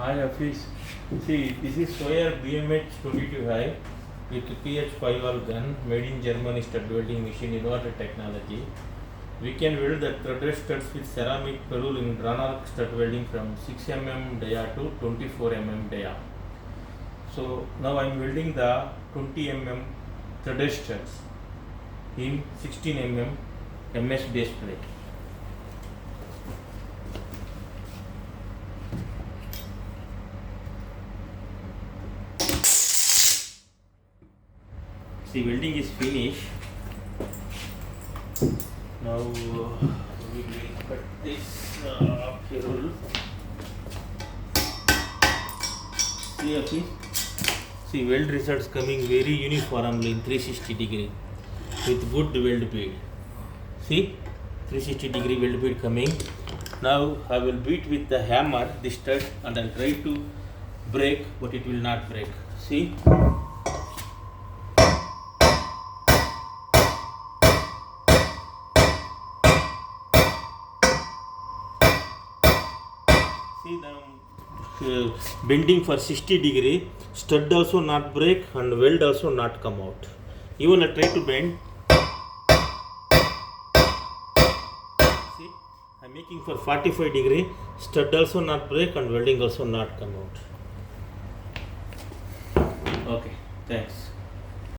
Hi Hafiz. See, this is Soyer BMH-22i with PH5 valve gun made in Germany stud welding machine inverted technology. We can weld the threaded studs with ceramic ferrule in drawn arc stud welding from 6 mm dia to 24 mm dia. So now I am welding the 20 mm threaded studs in 16 mm MS base plate. See, welding is finished. Now we will cut this ferrule. See, weld results coming very uniformly in 360 degree with good weld bead. See, 360 degree weld bead coming. Now I will beat with the hammer the stud and I'll try to break, but it will not break. See. See, now bending for 60 degree, stud also not break and weld also not come out. Even I try to bend. See, I am making for 45 degree, stud also not break and welding also not come out. Okay, thanks.